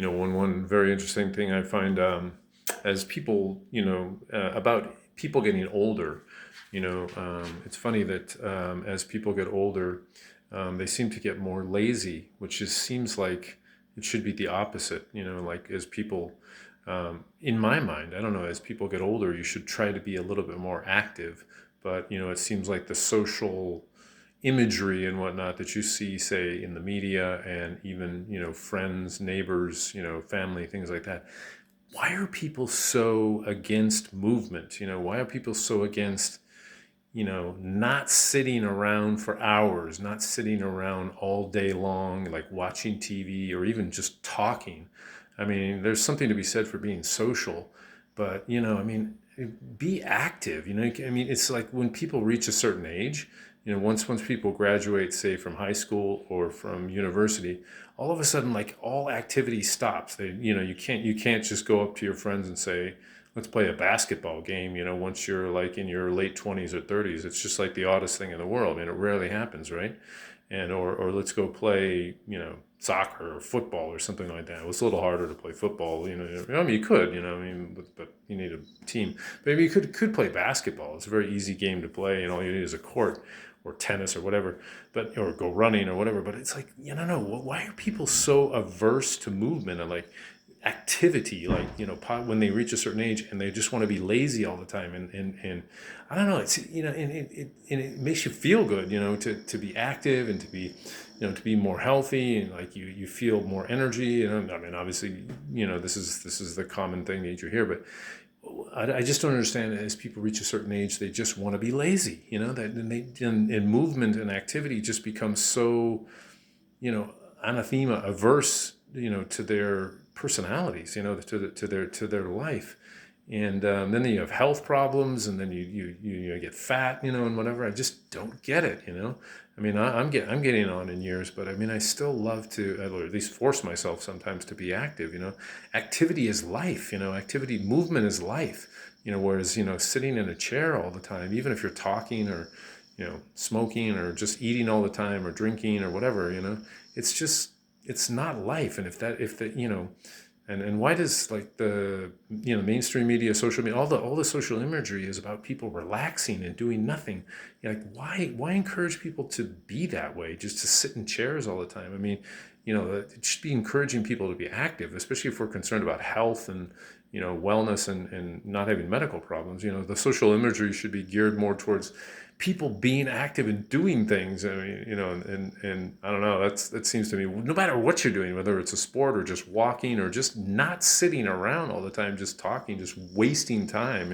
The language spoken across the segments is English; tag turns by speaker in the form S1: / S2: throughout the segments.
S1: One very interesting thing I find as people, about people getting older. It's funny that as people get older, they seem to get more lazy, which seems like it should be the opposite. Like as people, in my mind, I don't know, as people get older, you should try to be a little bit more active. But it seems like the social imagery and whatnot that you see, say, in the media and even, friends, neighbors, family, things like that. Why are people so against movement? Why are people so against, not sitting around for hours, not sitting around all day long, like watching TV or even just talking? I mean, there's something to be said for being social, but, be active. I mean, it's like when people reach a certain age, once people graduate, say, from high school or from university, all of a sudden, like, all activity stops. You can't just go up to your friends and say, let's play a basketball game, once you're like in your late 20s or 30s. It's just like the oddest thing in the world. I mean, it rarely happens, right? Or let's go play, soccer or football or something like that. Well, it's a little harder to play football. I mean, you could, I mean, but you need a team. But maybe you could play basketball. It's a very easy game to play, and all you need is a court, or tennis or whatever, or go running or whatever. But it's like, no. Why are people so averse to movement and like activity, like, when they reach a certain age and they just want to be lazy all the time? And I don't know, it's, and it makes you feel good, to be active and to be more healthy, and like you feel more energy. I mean, obviously, this is the common thing that you hear, but I just don't understand that as people reach a certain age, they just want to be lazy, that and movement and activity just becomes so, anathema averse, to their personalities, to their life. And then you have health problems, and then you get fat, and whatever. I just don't get it. I mean, I'm getting on in years, but I mean, I still love to, or at least force myself sometimes to be active. Activity is life. Activity, movement is life. Whereas sitting in a chair all the time, even if you're talking or smoking or just eating all the time or drinking or whatever, it's just, it's not life. And and why does, like, the mainstream media, social media, all the social imagery is about people relaxing and doing nothing? Like, why encourage people to be that way, just to sit in chairs all the time? I mean, it should be encouraging people to be active, especially if we're concerned about health and wellness and not having medical problems. The social imagery should be geared more towards people being active and doing things. I mean, and I don't know, that seems to me, no matter what you're doing, whether it's a sport or just walking or just not sitting around all the time, just talking, just wasting time.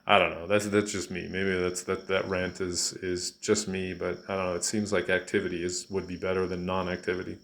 S1: I don't know. That's just me. Maybe that rant is just me, but I don't know. It seems like activity would be better than non-activity.